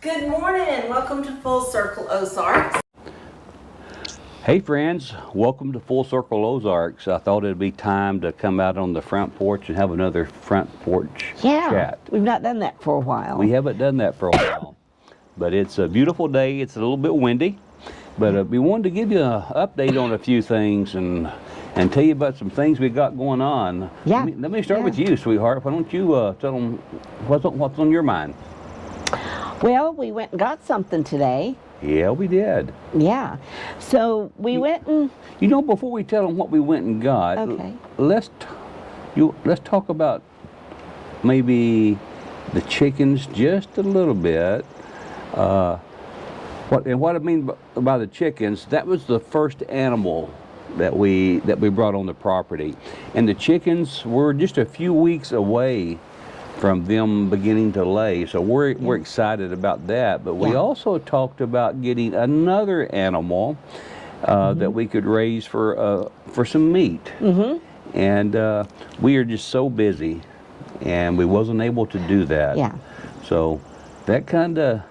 Good morning. Welcome to Full Circle Ozarks. Hey friends, welcome to Full Circle Ozarks. I thought it'd be time to come out on the front porch and have another front porch chat. We've not done that for a while. We haven't done that for a while, but it's a beautiful day. It's a little bit windy, but we wanted to give you an update on a few things and tell you about some things we got going on. Yeah. Let me start with you, sweetheart. Why don't you tell them what's on your mind? Well, we went and got something today. Yeah, we did. Yeah. So we went and... You know, before we tell them what we went and got, Okay. let's talk about maybe the chickens just a little bit. What I mean by the chickens, that was the first animal that we brought on the property, and the chickens were just a few weeks away from them beginning to lay, so we're excited about that. But we also talked about getting another animal that we could raise for some meat. And we are just so busy, and we wasn't able to do that. Yeah. So that kind of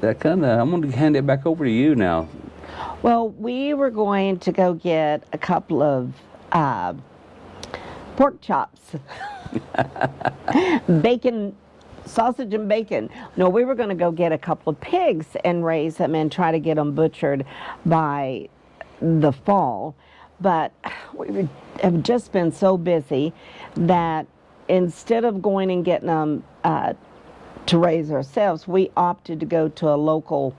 I'm going to hand it back over to you now. Well, we were going to go get a couple of pork chops. Bacon, sausage and bacon. No, we were going to go get a couple of pigs and raise them and try to get them butchered by the fall. But we have just been so busy that instead of going and getting them to raise ourselves, we opted to go to a local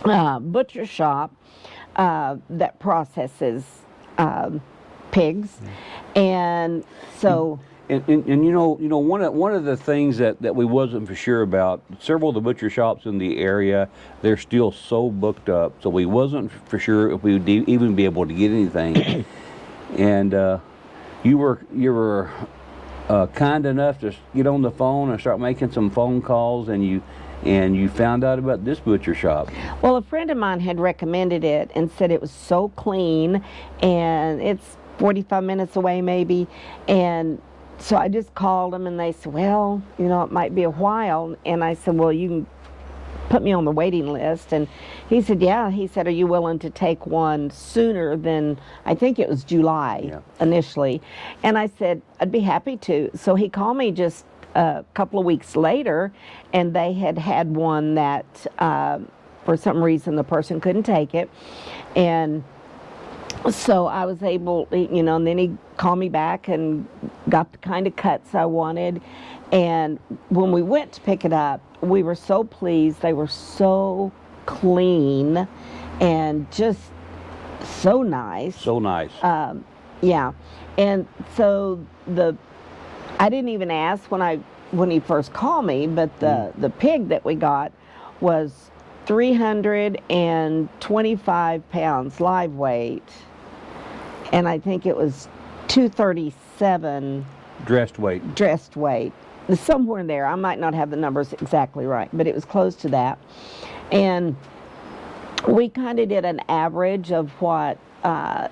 butcher shop that processes pigs. And so... And you know one of the things that we wasn't for sure about, several of the butcher shops in the area, they're still so booked up, so we wasn't for sure if we would even be able to get anything. And you were kind enough to get on the phone and start making some phone calls, and you found out about this butcher shop. Well, a friend of mine had recommended it and said it was so clean, and it's 45 minutes away maybe, and so I just called them, and they said, well, you know, it might be a while. And I said, well, you can put me on the waiting list. And he said, yeah. He said, are you willing to take one sooner than, I think it was July initially. And I said, I'd be happy to. So he called me just a couple of weeks later, and they had one that for some reason the person couldn't take it. And so I was able, you know, and then he called me back and got the kind of cuts I wanted. And when we went to pick it up, we were so pleased. They were so clean and just so nice. So nice. Yeah. And so I didn't even ask when he first called me, but the pig that we got was 325 pounds live weight, and I think it was 237 dressed weight. Somewhere in there. I might not have the numbers exactly right, but it was close to that. And we kind of did an average of what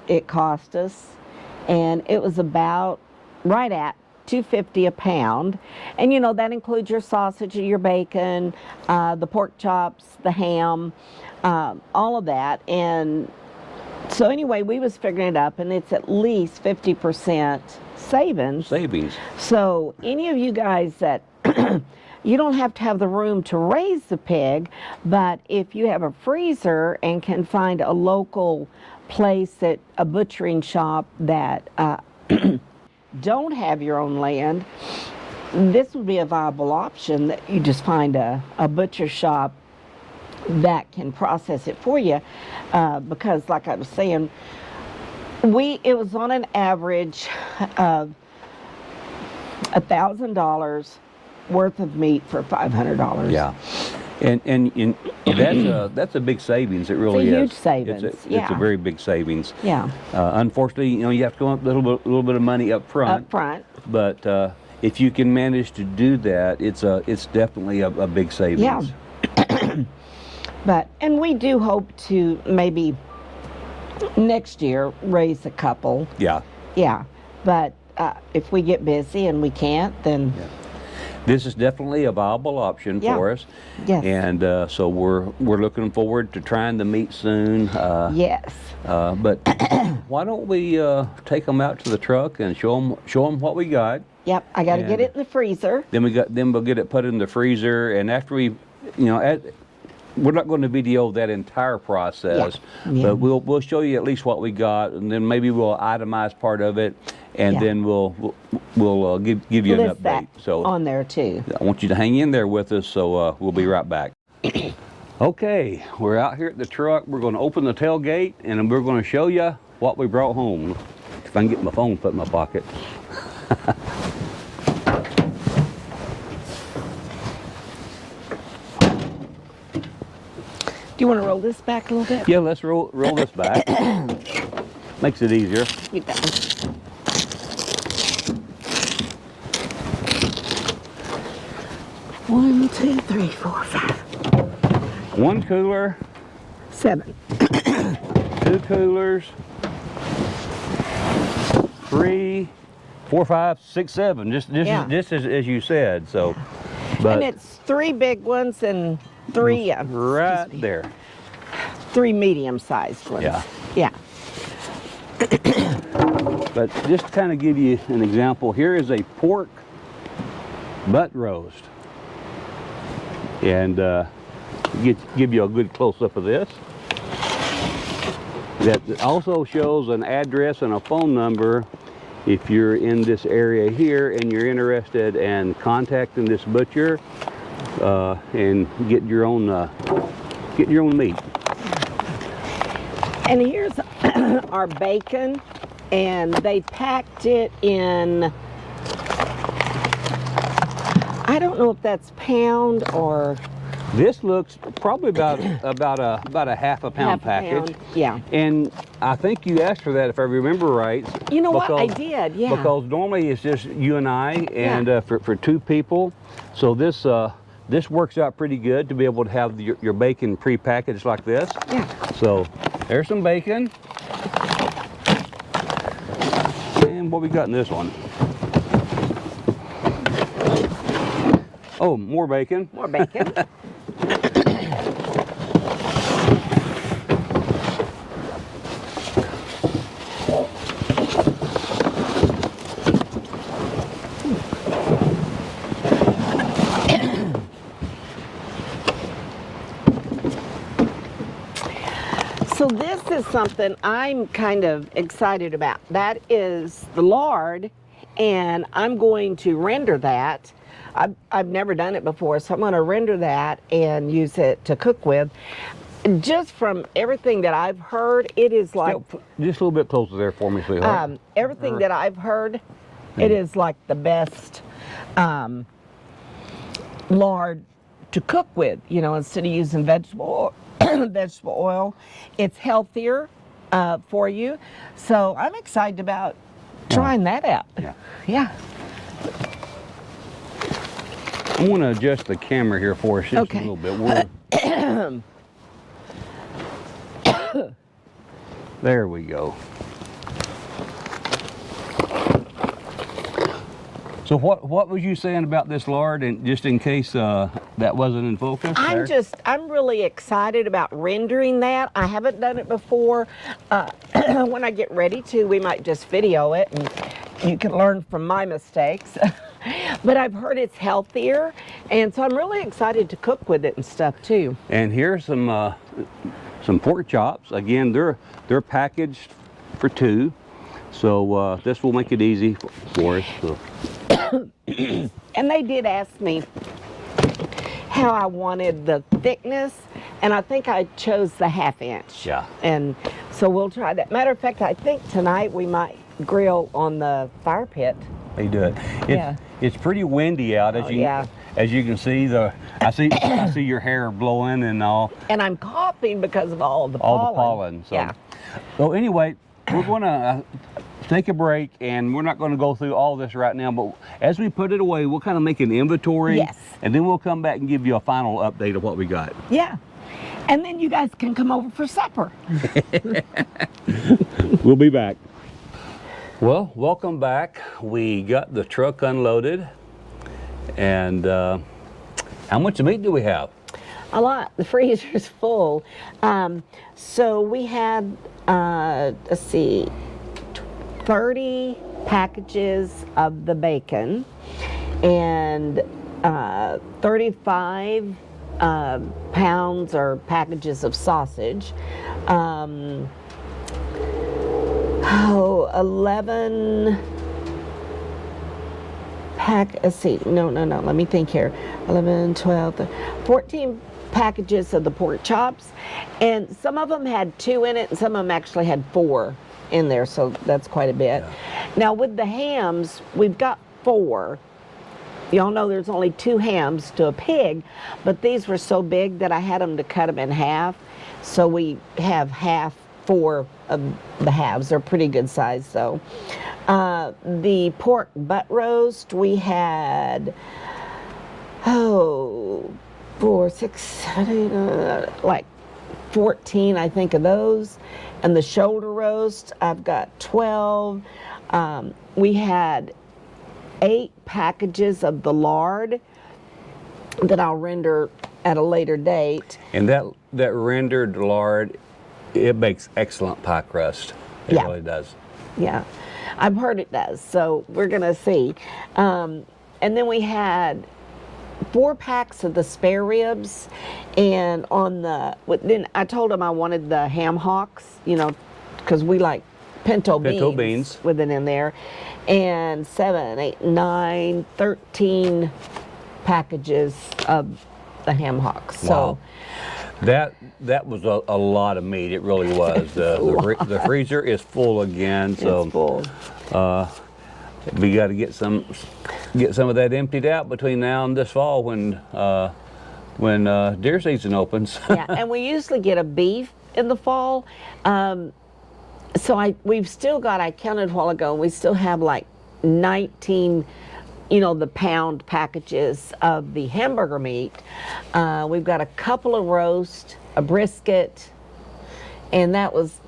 it cost us, and it was about right at $2.50 a pound. And you know, that includes your sausage, your bacon, the pork chops, the ham, all of that. And so anyway, we was figuring it up, and it's at least 50% savings. So any of you guys that you don't have to have the room to raise the pig, but if you have a freezer and can find a local place, that a butchering shop that don't have your own land, this would be a viable option, that you just find a butcher shop that can process it for you, because like I was saying, it was on an average of $1,000 worth of meat for $500. Yeah. And that's a big savings. It really is. It's a huge savings. It's a very big savings. Yeah. Unfortunately, you know, you have to go up a little bit of money up front. But if you can manage to do that, it's definitely a big savings. Yeah. And we do hope to maybe next year raise a couple. Yeah. Yeah. But if we get busy and we can't, then... Yeah. this is definitely a viable option Yeah. for us. Yes. And so we're looking forward to trying the meat soon. Yes. But why don't we take them out to the truck and show them what we got. Yep. I got to get And it in the freezer. Then we'll get it put in the freezer, and after we, we're not going to video that entire process, Yeah. but we'll show you at least what we got, and then maybe we'll itemize part of it, and Yeah. then we'll give you an List that update. So on there too. I want you to hang in there with us. So we'll be right back. Okay, we're out here at the truck. We're going to open the tailgate, and we're going to show you what we brought home. If I can get my phone put in my pocket. Do you want to roll this back a little bit? Yeah, let's roll this back. Makes it easier. You got it. One, two, three, four, five, One cooler, 7. 2 coolers, 3, 4, 5, 6, 7. Just as you said. So, but And it's 3 big ones and 3 right there. 3 medium-sized ones. Yeah. Yeah. But just to kind of give you an example, here is a pork butt roast, and give you a good close-up of this. That also shows an address and a phone number if you're in this area here and you're interested in contacting this butcher and get your own meat. And here's our bacon, and they packed it in, I don't know if that's pound or This looks probably about a half a pound package. Yeah. And I think you asked for that, if I remember right. You know what? I did, yeah. Because normally it's just you and I, and Yeah. for 2 people. So this works out pretty good to be able to have your bacon pre-packaged like this. Yeah. So there's some bacon. And what we got in this one? Oh, more bacon. More bacon. So this is something I'm kind of excited about. That is the lard, and I'm going to render that. I've never done it before, so I'm going to render that and use it to cook with. Just from everything that I've heard, it is like Just a little bit closer there for me, sweetheart. everything that I've heard, it is like the best lard to cook with. You know, instead of using vegetable oil, it's healthier for you. So I'm excited about trying that out. Yeah. Yeah. I want to adjust the camera here for us just Okay. a little bit. There we go. So what was you saying about this lard, and just in case that wasn't in focus? there? I'm really excited about rendering that. I haven't done it before. When I get ready to, we might just video it and you can learn from my mistakes. But I've heard it's healthier, and so I'm really excited to cook with it and stuff too. And here's some pork chops. Again, they're packaged for 2, so this will make it easy for us. So. And they did ask me how I wanted the thickness, and I think I chose the 1/2 inch. Yeah. And so we'll try that. Matter of fact, I think tonight we might grill on the fire pit. They do it. Yeah. It's pretty windy out, as yeah. as you can see. I see your hair blowing and all. And I'm coughing because of all the pollen. So. Yeah. So anyway, we're going to take a break, and we're not going to go through all this right now. But as we put it away, we'll kind of make an inventory. Yes. And then we'll come back and give you a final update of what we got. Yeah. And then you guys can come over for supper. We'll be back. Well, welcome back. We got the truck unloaded, And how much meat do we have? A lot. The freezer's full. So we had, let's see, 30 packages of the bacon and 35 pounds or packages of sausage. 11 let's see, no, let me think here. 11, 12, 14 packages of the pork chops, and some of them had 2 in it, and some of them actually had 4 in there, so that's quite a bit. Yeah. Now with the hams, we've got 4. Y'all know there's only 2 hams to a pig, but these were so big that I had them to cut them in half, so we have half 4 of the halves. They're pretty good size though. The pork butt roast, we had 4, 6, 7, like 14 I think of those. And the shoulder roast, I've got 12. We had 8 packages of the lard that I'll render at a later date. And that rendered lard, it makes excellent pie crust. It really does. Yeah, I've heard it does, so we're gonna see. And then we had 4 packs of the spare ribs, and then I told them I wanted the ham hocks, you know, because we like pinto beans with it in there, and 7, 8, 9, 13 packages of the ham hocks. Wow. So that was a lot of meat. It really was. The freezer is full again, so it's full. We got to get some of that emptied out between now and this fall when deer season opens. Yeah, and we usually get a beef in the fall. So we've still got, I counted a while ago, and we still have like 19, the pound packages of the hamburger meat. We've got a couple of roast, a brisket, and that was,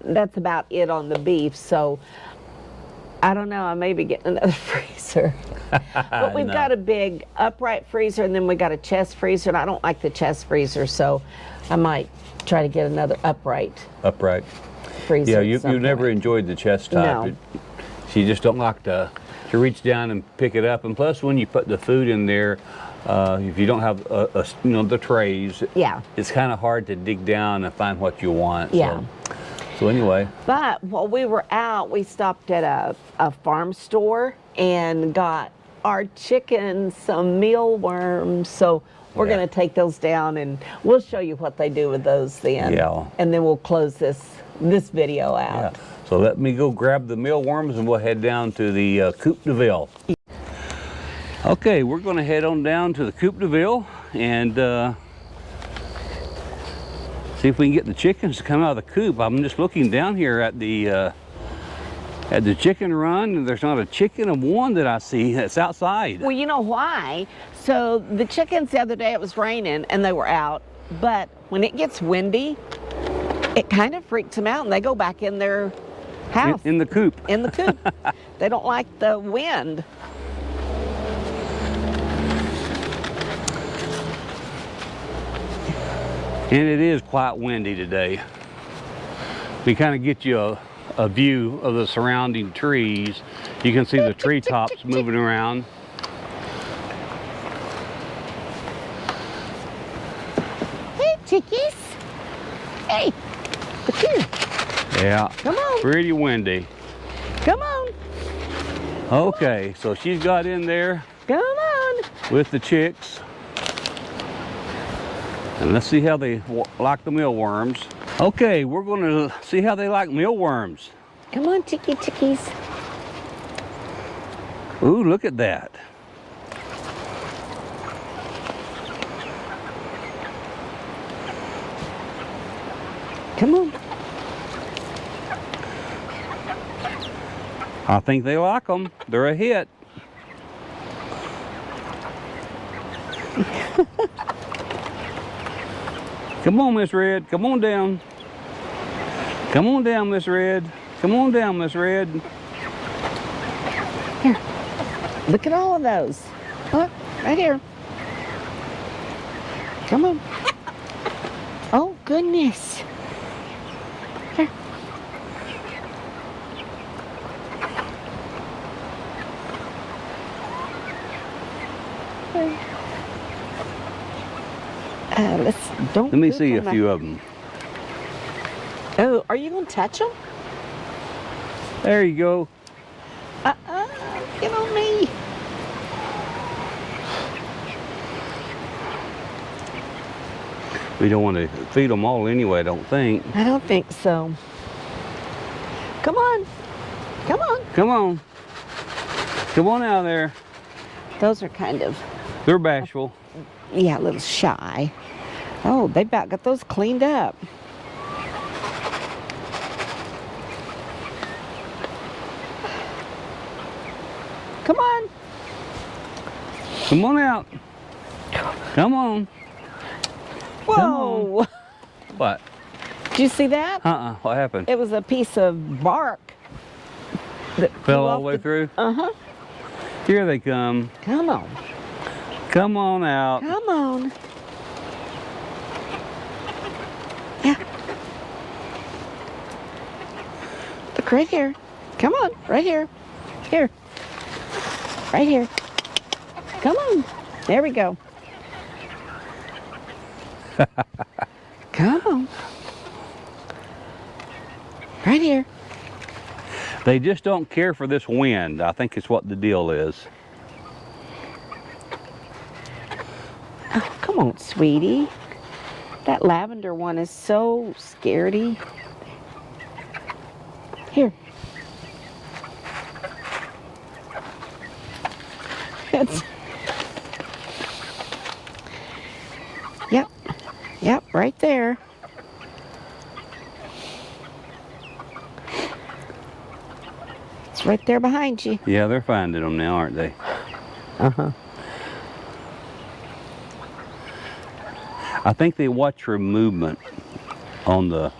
that's about it on the beef. So I don't know, I may be getting another freezer. But we've got a big upright freezer, and then we got a chest freezer, and I don't like the chest freezer, so I might try to get another upright freezer. Yeah, you never enjoyed the chest type. No. You just don't like to reach down and pick it up, and plus when you put the food in there, if you don't have the trays, it's kind of hard to dig down and find what you want. Yeah. So anyway. But while we were out, we stopped at a farm store and got our chickens some mealworms. So we're going to take those down, and we'll show you what they do with those then. Yeah. And then we'll close this video out. Yeah. So let me go grab the mealworms, and we'll head down to the Coupe de Ville. Okay, we're going to head on down to the Coupe de Ville and see if we can get the chickens to come out of the coop. I'm just looking down here at the chicken run, and there's not a chicken of one that I see that's outside. Well, you know why? So the chickens the other day, it was raining and they were out, but when it gets windy, it kind of freaks them out and they go back in their house. In the coop. In the coop. They don't like the wind. And it is quite windy today. We kind of get you a view of the surrounding trees. You can see the treetops moving around. Hey, chickies. Hey, look here. Yeah. Come on. Pretty windy. Come on. Okay, so she's got in there. Come on. With the chicks. And let's see how they like the mealworms. Okay, we're going to see how they like mealworms. Come on, chickies. Ooh, look at that. Come on. I think they like them. They're a hit. Come on, Miss Red. Come on down. Come on down, Miss Red. Come on down, Miss Red. Here. Look at all of those. Right here. Come on. Oh, goodness. Here. Don't. Let me poop see a on my- few of them. Oh, are you gonna touch them? There you go. Get on me. We don't want to feed them all anyway, I don't think. I don't think so. Come on. Come on. Come on. Come on out there. Those are kind of, They're bashful. yeah, a little shy. Oh, they about got those cleaned up. Come on. Come on out. Come on. Whoa. What? Did you see that? What happened? It was a piece of bark that Fell flew all off the way through? Uh-huh. Here they come. Come on. Come on out. Come on. Yeah. Look right here. Come on, right here. Here. Right here. Come on. There we go. Come on. Right here. They just don't care for this wind. I think it's what the deal is. Oh, come on, sweetie. That lavender one is so scaredy. Here. It's... Yep. Yep, right there. It's right there behind you. Yeah, they're finding them now, aren't they? Uh-huh. I think they watch for movement on the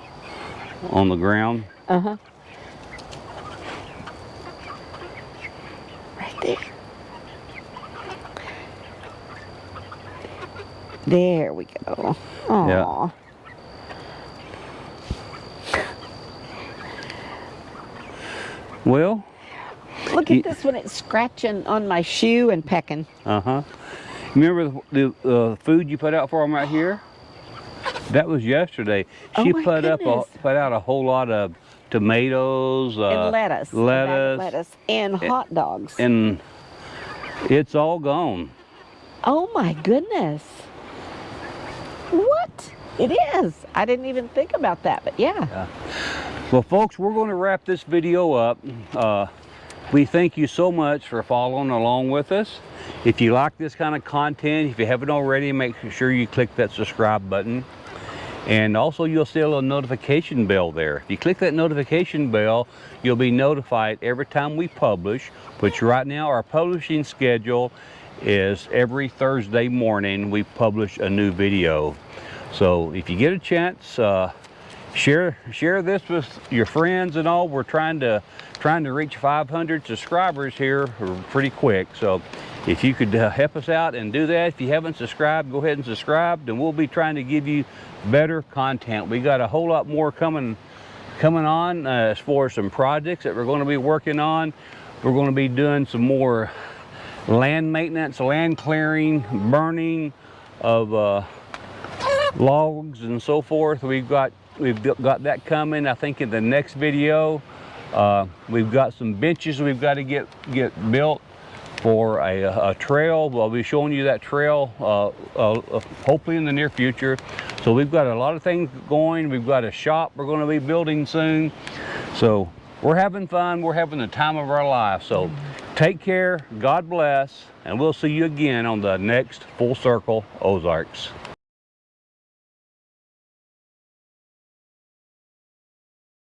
ground. Uh-huh. Right there. There we go. Aw. Yeah. Well, Look at this one. It's scratching on my shoe and pecking. uh-huh. Remember the food you put out for them right here? That was yesterday. Oh She my put goodness. put out a whole lot of tomatoes, And lettuce. A bag of lettuce. And hot dogs. and it's all gone. Oh my goodness. What? It is. I didn't even think about that, but yeah. Well, folks, we're going to wrap this video up. We thank you so much for following along with us. If you like this kind of content, if you haven't already, make sure you click that subscribe button. And also, you'll see a little notification bell there. If you click that notification bell, you'll be notified every time we publish, which right now our publishing schedule is every Thursday morning we publish a new video. So if you get a chance, share this with your friends and all. We're trying to reach 500 subscribers here pretty quick. So if you could help us out and do that. If you haven't subscribed, go ahead and subscribe, and we'll be trying to give you better content. We got a whole lot more coming on as far as some projects that we're going to be working on. We're going to be doing some more land maintenance, land clearing, burning of logs and so forth. We've got that coming, I think, in the next video. We've got some benches we've got to get built for a trail. We'll be showing you that trail hopefully in the near future. So we've got a lot of things going. We've got a shop we're going to be building soon. So we're having fun. We're having the time of our life. So take care, God bless, and we'll see you again on the next Full Circle Ozarks.